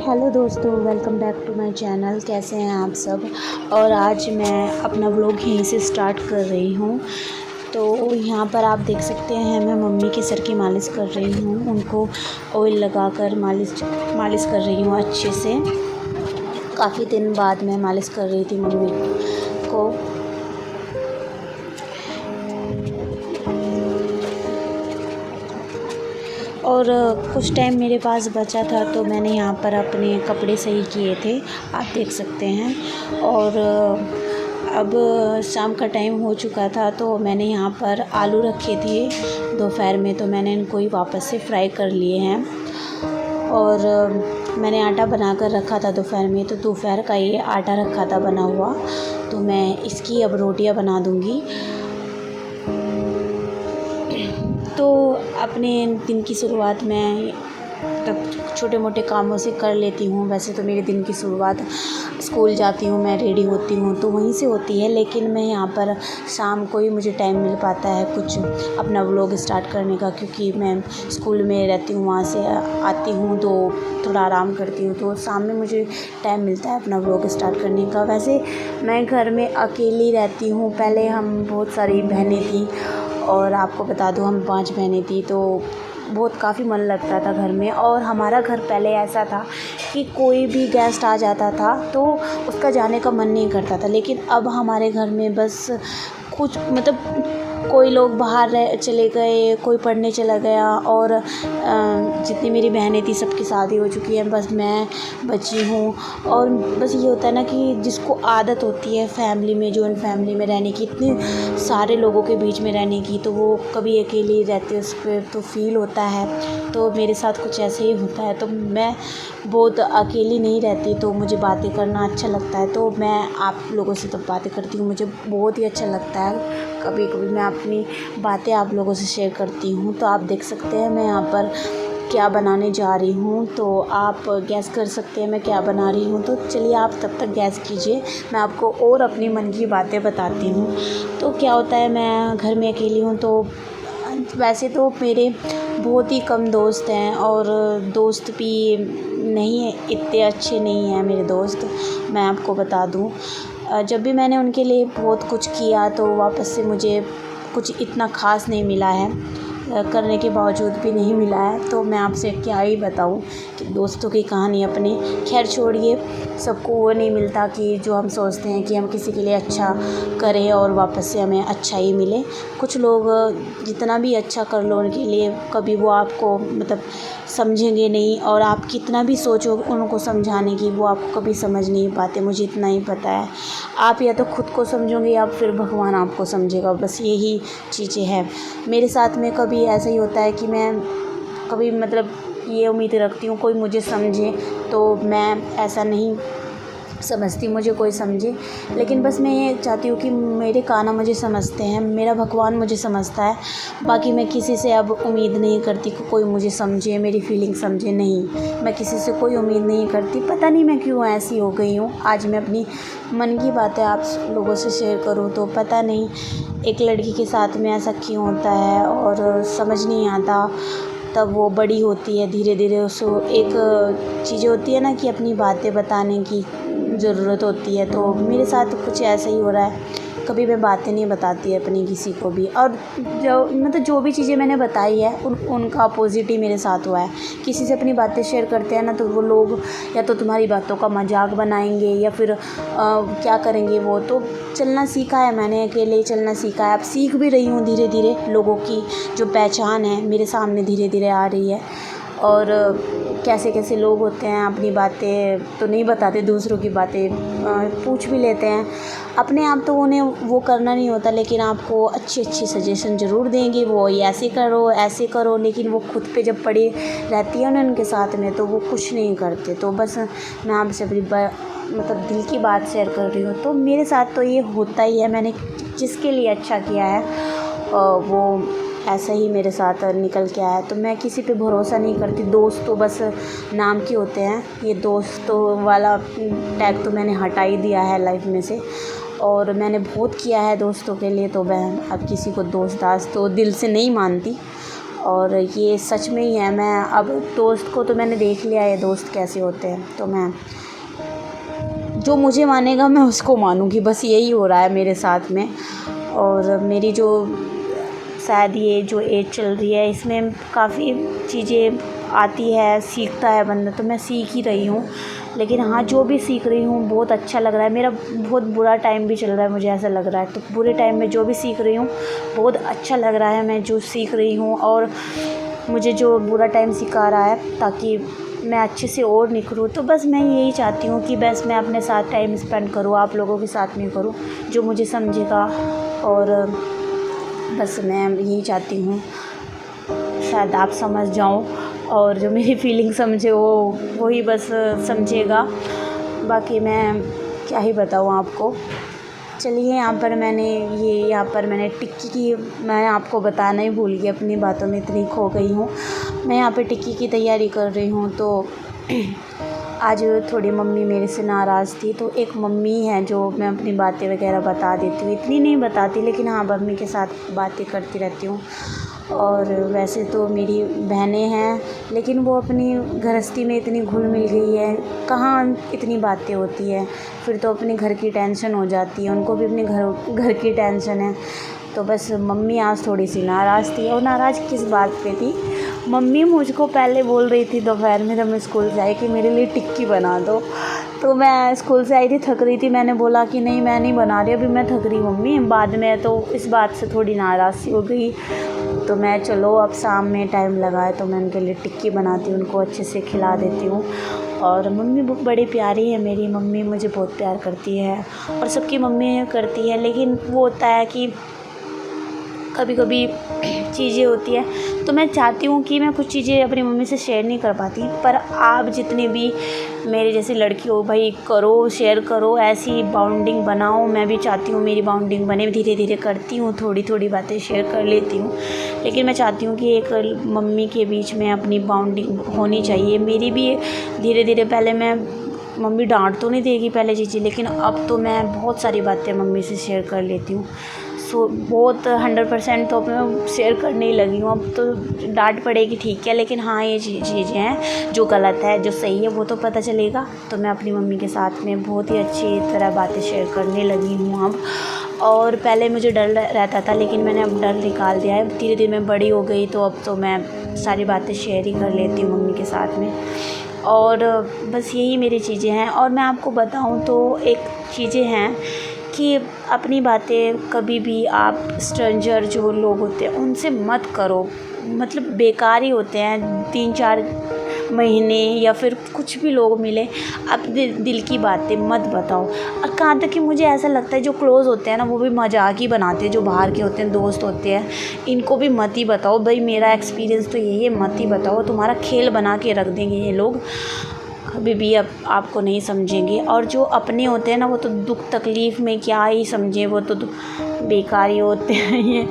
Hello दोस्तों, welcome back to my channel. कैसे हैं आप सब। और आज मैं अपना व्लॉग यहीं से स्टार्ट कर रही हूँ। तो यहाँ पर आप देख सकते हैं मैं मम्मी के सर की मालिश कर रही हूँ। उनको ऑयल लगाकर मालिश कर रही हूँ अच्छे से। काफ़ी दिन बाद मैं मालिश कर रही थी मम्मी को। और कुछ टाइम मेरे पास बचा था तो मैंने यहाँ पर अपने कपड़े सही किए थे, आप देख सकते हैं। और अब शाम का टाइम हो चुका था तो मैंने यहाँ पर आलू रखे थे दोपहर में, तो मैंने इनको ही वापस से फ्राई कर लिए हैं। और मैंने आटा बना कर रखा था दोपहर में, तो दोपहर का ये आटा रखा था बना हुआ, तो मैं इसकी अब रोटियां बना दूँगी। तो अपने दिन की शुरुआत मैं तब छोटे मोटे कामों से कर लेती हूँ। वैसे तो मेरे दिन की शुरुआत स्कूल जाती हूँ, मैं रेडी होती हूँ तो वहीं से होती है, लेकिन मैं यहाँ पर शाम को ही मुझे टाइम मिल पाता है कुछ अपना व्लॉग स्टार्ट करने का, क्योंकि मैं स्कूल में रहती हूँ, वहाँ से आती हूँ तो थोड़ा आराम करती हूँ, तो शाम में मुझे टाइम मिलता है अपना व्लॉग स्टार्ट करने का। वैसे मैं घर में अकेली रहती हूँ। पहले हम बहुत सारी बहनें थी, और आपको बता दूँ हम 5 बहनें थी, तो बहुत काफ़ी मन लगता था घर में। और हमारा घर पहले ऐसा था कि कोई भी गेस्ट आ जाता था तो उसका जाने का मन नहीं करता था, लेकिन अब हमारे घर में बस कुछ मतलब कोई लोग बाहर चले गए, कोई पढ़ने चला गया, और जितनी मेरी बहनें थी सबकी शादी हो चुकी है, बस मैं बची हूँ। और बस ये होता है ना कि जिसको आदत होती है फैमिली में, जॉइंट फैमिली में रहने की, इतने सारे लोगों के बीच में रहने की, तो वो कभी अकेली रहती है, उस पर तो फील होता है। तो मेरे साथ कुछ ऐसे ही होता है, तो मैं बहुत अकेली नहीं रहती, तो मुझे बातें करना अच्छा लगता है, तो मैं आप लोगों से तो बातें करती हूँ, मुझे बहुत ही अच्छा लगता है। कभी कभी मैं अपनी बातें आप लोगों से शेयर करती हूँ। तो आप देख सकते हैं मैं यहाँ पर क्या बनाने जा रही हूँ, तो आप गैस कर सकते हैं मैं क्या बना रही हूँ। तो चलिए आप तब तक गैस कीजिए, मैं आपको और अपनी मन की बातें बताती हूँ। तो क्या होता है, मैं घर में अकेली हूँ, तो वैसे तो मेरे बहुत ही कम दोस्त हैं, और दोस्त भी नहीं इतने अच्छे नहीं हैं मेरे दोस्त, मैं आपको बता दूँ। जब भी मैंने उनके लिए बहुत कुछ किया तो वापस से मुझे कुछ इतना ख़ास नहीं मिला है, करने के बावजूद भी नहीं मिला है। तो मैं आपसे क्या ही बताऊँ कि दोस्तों की कहानी अपनी। खैर छोड़िए, सबको वो नहीं मिलता कि जो हम सोचते हैं कि हम किसी के लिए अच्छा करें और वापस से हमें अच्छा ही मिले। कुछ लोग जितना भी अच्छा कर लो उनके लिए, कभी वो आपको मतलब समझेंगे नहीं, और आप कितना भी सोचो उनको समझाने की, वो आपको कभी समझ नहीं पाते, मुझे इतना ही पता है। आप या तो खुद को समझोगे या फिर भगवान आपको समझेगा, बस यही चीज़ें हैं। मेरे साथ में कभी ऐसा ही होता है कि मैं कभी मतलब ये उम्मीद रखती हूँ कोई मुझे समझे, तो मैं ऐसा नहीं समझती मुझे कोई समझे, लेकिन बस मैं ये चाहती हूँ कि मेरे कान्हा मुझे समझते हैं, मेरा भगवान मुझे समझता है। बाकी मैं किसी से अब उम्मीद नहीं करती कि कोई मुझे समझे, मेरी फीलिंग समझे, नहीं, मैं किसी से कोई उम्मीद नहीं करती। पता नहीं मैं क्यों ऐसी हो गई हूँ। आज मैं अपनी मन की बातें आप लोगों से शेयर करूँ तो पता नहीं एक लड़की के साथ में ऐसा क्यों होता है, और समझ नहीं आता। तब वो बड़ी होती है, धीरे धीरे उसको एक चीज़ें होती है ना कि अपनी बातें बताने की ज़रूरत होती है, तो मेरे साथ कुछ ऐसा ही हो रहा है। कभी मैं बातें नहीं बताती अपनी किसी को भी, और जो भी चीज़ें मैंने बताई है उनका अपोज़िट ही मेरे साथ हुआ है। किसी से अपनी बातें शेयर करते हैं ना, तो वो लोग या तो तुम्हारी बातों का मजाक बनाएंगे, या फिर क्या करेंगे वो। तो चलना सीखा है मैंने, अकेले ही चलना सीखा है। अब सीख भी रही हूँ धीरे धीरे। लोगों की जो पहचान है मेरे सामने धीरे धीरे आ रही है, और कैसे कैसे लोग होते हैं, अपनी बातें तो नहीं बताते, दूसरों की बातें पूछ भी लेते हैं। अपने आप तो उन्हें वो करना नहीं होता, लेकिन आपको अच्छी अच्छी सजेशन ज़रूर देंगे, वो ये ऐसे करो, लेकिन वो खुद पे जब पड़ी रहती है ना उनके साथ में, तो वो कुछ नहीं करते। तो बस मैं आपसे अपनी मतलब दिल की बात शेयर कर रही हूँ। तो मेरे साथ तो ये होता ही है, मैंने जिसके लिए अच्छा किया है वो ऐसा ही मेरे साथ निकल के आया। तो मैं किसी पे भरोसा नहीं करती। दोस्त तो बस नाम के होते हैं, ये दोस्तों वाला टैग तो मैंने हटा ही दिया है लाइफ में से, और मैंने बहुत किया है दोस्तों के लिए। तो मैं अब किसी को दोस्त दास्त तो दिल से नहीं मानती, और ये सच में ही है। मैं अब दोस्त को तो मैंने देख लिया है दोस्त कैसे होते हैं, तो मैं जो मुझे मानेगा मैं उसको मानूँगी, बस यही हो रहा है मेरे साथ में। और मेरी जो शायद ये जो एज चल रही है इसमें काफ़ी चीज़ें आती है, सीखता है बंदा, तो मैं सीख ही रही हूँ। लेकिन हाँ, जो भी सीख रही हूँ बहुत अच्छा लग रहा है। मेरा बहुत बुरा टाइम भी चल रहा है, मुझे ऐसा लग रहा है, तो बुरे टाइम में जो भी सीख रही हूँ बहुत अच्छा लग रहा है मैं जो सीख रही हूँ, और मुझे जो बुरा टाइम सिखा रहा है ताकि मैं अच्छे से और निखरूँ। तो बस मैं यही चाहती हूँ कि बस मैं अपने साथ टाइम स्पेंड करूँ, आप लोगों के साथ में करूँ जो मुझे समझेगा। और बस मैं यही चाहती हूँ, शायद आप समझ जाओ, और जो मेरी फीलिंग समझे वो ही बस समझेगा। बाकी मैं क्या ही बताऊँ आपको। चलिए, यहाँ पर मैंने टिक्की की, मैं आपको बताना ही भूल गई, अपनी बातों में इतनी खो गई हूँ। मैं यहाँ पे टिक्की की तैयारी कर रही हूँ, तो आज थोड़ी मम्मी मेरे से नाराज़ थी, तो एक मम्मी है जो मैं अपनी बातें वगैरह बता देती हूँ, इतनी नहीं बताती लेकिन हाँ, मम्मी के साथ बातें करती रहती हूँ। और वैसे तो मेरी बहनें हैं, लेकिन वो अपनी गृहस्थी में इतनी घुल मिल गई है, कहाँ इतनी बातें होती है। फिर तो अपने घर की टेंशन हो जाती है, उनको भी अपने घर की टेंशन है। तो बस मम्मी आज थोड़ी सी नाराज़ थी, और नाराज़ किस बात पे थी, मम्मी मुझको पहले बोल रही थी दोपहर में जब मैं स्कूल से आई कि मेरे लिए टिक्की बना दो। तो मैं स्कूल से आई थी, थक रही थी, मैंने बोला कि नहीं मैं नहीं बना रही, अभी मैं थक रही मम्मी। बाद में तो इस बात से थोड़ी नाराज़ हो गई, तो मैं चलो अब शाम में टाइम लगा है तो मैं उनके लिए टिक्की बनाती हूँ, उनको अच्छे से खिला देती हूँ। और मम्मी बड़ी प्यारी है, मेरी मम्मी मुझे बहुत प्यार करती है, और सबकी मम्मी करती है। लेकिन वो होता है कि कभी कभी चीज़ें होती है, तो मैं चाहती हूँ कि मैं कुछ चीज़ें अपनी मम्मी से शेयर नहीं कर पाती, पर आप जितने भी मेरे जैसी लड़की हो भाई, करो, शेयर करो, ऐसी बाउंडिंग बनाओ। मैं भी चाहती हूँ मेरी बाउंडिंग बने, धीरे धीरे करती हूँ, थोड़ी थोड़ी बातें शेयर कर लेती हूँ, लेकिन मैं चाहती हूँ कि एक मम्मी के बीच में अपनी बाउंडिंग होनी चाहिए। मेरी भी धीरे धीरे, पहले मैं मम्मी डांट तो नहीं देगी पहले चीज़ें, लेकिन अब तो मैं बहुत सारी बातें मम्मी से शेयर कर लेती हूँ। बहुत 100% तो मैं शेयर करने ही लगी हूँ। अब तो डांट पड़ेगी ठीक है, लेकिन हाँ, ये चीज़ें हैं जो गलत है जो सही है वो तो पता चलेगा। तो मैं अपनी मम्मी के साथ में बहुत ही अच्छी तरह बातें शेयर करने लगी हूँ अब। और पहले मुझे डर रहता था, लेकिन मैंने अब डर निकाल दिया है। धीरे धीरे मैं बड़ी हो गई, तो अब तो मैं सारी बातें शेयर ही कर लेती हूँ मम्मी के साथ में। और बस यही मेरी चीज़ें हैं। और मैं आपको बताऊँ तो एक चीज़ें हैं कि अपनी बातें कभी भी आप स्ट्रेंजर जो लोग होते हैं उनसे मत करो, मतलब बेकार ही होते हैं। 3-4 महीने या फिर कुछ भी लोग मिले, अपने दिल की बातें मत बताओ। और कहाँ तक कि मुझे ऐसा लगता है जो क्लोज़ होते हैं ना वो भी मजाक ही बनाते हैं, जो बाहर के होते हैं दोस्त होते हैं इनको भी मत ही बताओ भाई। मेरा एक्सपीरियंस तो यही है, मत ही बताओ, तुम्हारा खेल बना के रख देंगे ये लोग, कभी भी अब आपको नहीं समझेंगे। और जो अपने होते हैं ना वो तो दुख तकलीफ़ में क्या ही समझे, वो तो बेकार ही होते हैं। ये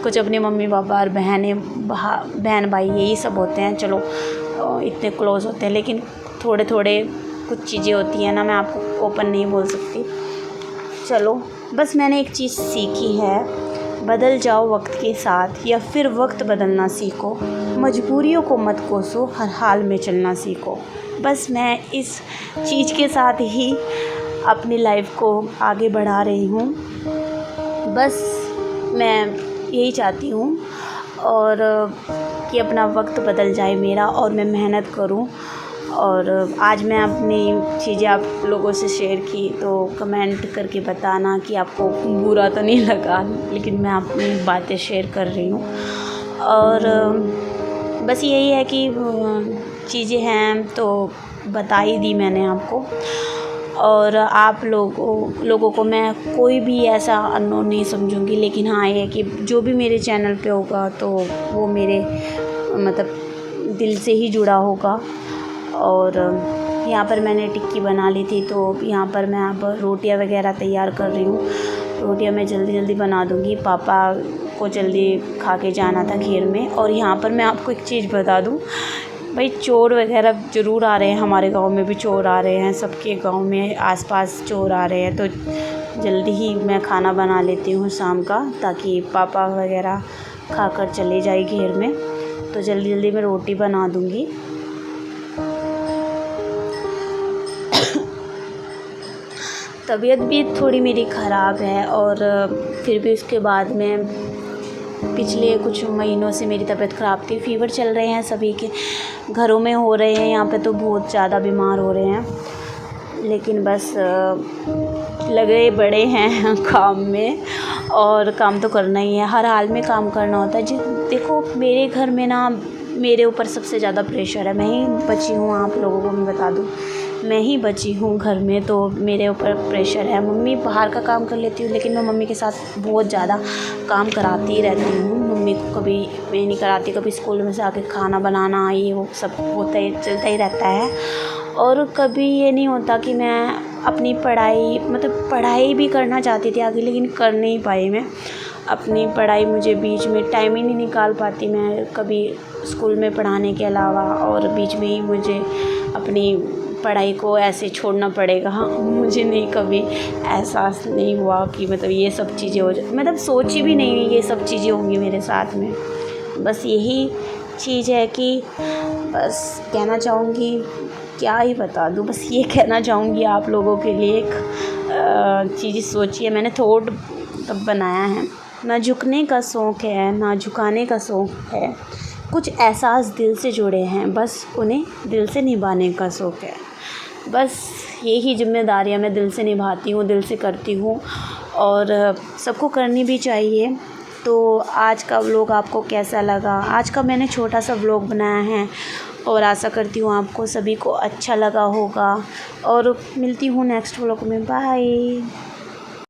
कुछ अपने मम्मी पापा और बहन भाई यही सब होते हैं, चलो इतने क्लोज़ होते हैं, लेकिन थोड़े थोड़े कुछ चीज़ें होती हैं ना, मैं आपको ओपन नहीं बोल सकती। चलो, बस मैंने एक चीज़ सीखी है, बदल जाओ वक्त के साथ या फिर वक्त बदलना सीखो, मजबूरियों को मत कोसो, हर हाल में चलना सीखो। बस मैं इस चीज़ के साथ ही अपनी लाइफ को आगे बढ़ा रही हूँ। बस मैं यही चाहती हूँ, और कि अपना वक्त बदल जाए मेरा, और मैं मेहनत करूँ। और आज मैं अपनी चीज़ें आप लोगों से शेयर की, तो कमेंट करके बताना कि आपको बुरा तो नहीं लगा, लेकिन मैं अपनी बातें शेयर कर रही हूँ। और बस यही है कि चीज़ें हैं तो बता ही दी मैंने आपको। और आप लोगों को मैं कोई भी ऐसा अननोन नहीं समझूंगी, लेकिन हाँ ये है कि जो भी मेरे चैनल पे होगा तो वो मेरे मतलब दिल से ही जुड़ा होगा। और यहाँ पर मैंने टिक्की बना ली थी, तो यहाँ पर मैं अब रोटियां वगैरह तैयार कर रही हूँ। रोटियां मैं जल्दी जल्दी बना दूँगी, पापा को जल्दी खा के जाना था घेर में। और यहाँ पर मैं आपको एक चीज़ बता दूँ भाई, चोर वगैरह ज़रूर आ रहे हैं, हमारे गांव में भी चोर आ रहे हैं, सबके गांव में आसपास चोर आ रहे हैं। तो जल्दी ही मैं खाना बना लेती हूँ शाम का, ताकि पापा वगैरह खाकर चले जाए घेर में। तो जल्दी जल्दी मैं रोटी बना दूँगी। तबीयत भी थोड़ी मेरी ख़राब है और फिर भी उसके बाद में पिछले कुछ महीनों से मेरी तबीयत ख़राब थी। फ़ीवर चल रहे हैं, सभी के घरों में हो रहे हैं, यहाँ पे तो बहुत ज़्यादा बीमार हो रहे हैं। लेकिन बस लगे बड़े हैं काम में, और काम तो करना ही है, हर हाल में काम करना होता है। जी देखो, मेरे घर में ना मेरे ऊपर सबसे ज़्यादा प्रेशर है। मैं ही बची हूँ, आप लोगों को मैं बता दूँ, मैं ही बची हूँ घर में, तो मेरे ऊपर प्रेशर है। मम्मी बाहर का काम कर लेती हूँ, लेकिन मैं मम्मी के साथ बहुत ज़्यादा काम कराती ही रहती हूँ। मम्मी को कभी मैं नहीं कराती, कभी स्कूल में से आके खाना बनाना, ये वो सब होता ही चलता ही रहता है। और कभी ये नहीं होता कि मैं अपनी पढ़ाई, मतलब पढ़ाई भी करना चाहती थी आगे, लेकिन कर नहीं पाई मैं अपनी पढ़ाई। मुझे बीच में टाइम ही नहीं निकाल पाती मैं कभी स्कूल में पढ़ाने के अलावा, और बीच में ही मुझे अपनी पढ़ाई को ऐसे छोड़ना पड़ेगा। मुझे नहीं कभी एहसास नहीं हुआ कि मतलब ये सब चीज़ें हो जाए, मतलब सोची भी नहीं हुई ये सब चीज़ें होंगी मेरे साथ में। बस यही चीज़ है कि बस कहना चाहूँगी, क्या ही बता दूँ, बस ये कहना चाहूँगी आप लोगों के लिए एक चीज़ सोची है मैंने, थॉट तब बनाया है। ना झुकने का शौक़ है, ना झुकाने का शौक़ है, कुछ एहसास दिल से जुड़े हैं, बस उन्हें दिल से निभाने का शौक़ है। बस यही ज़िम्मेदारियाँ मैं दिल से निभाती हूँ, दिल से करती हूँ, और सबको करनी भी चाहिए। तो आज का व्लॉग आपको कैसा लगा? आज का मैंने छोटा सा व्लॉग बनाया है, और आशा करती हूँ आपको सभी को अच्छा लगा होगा, और मिलती हूँ नेक्स्ट व्लॉग में। बाय।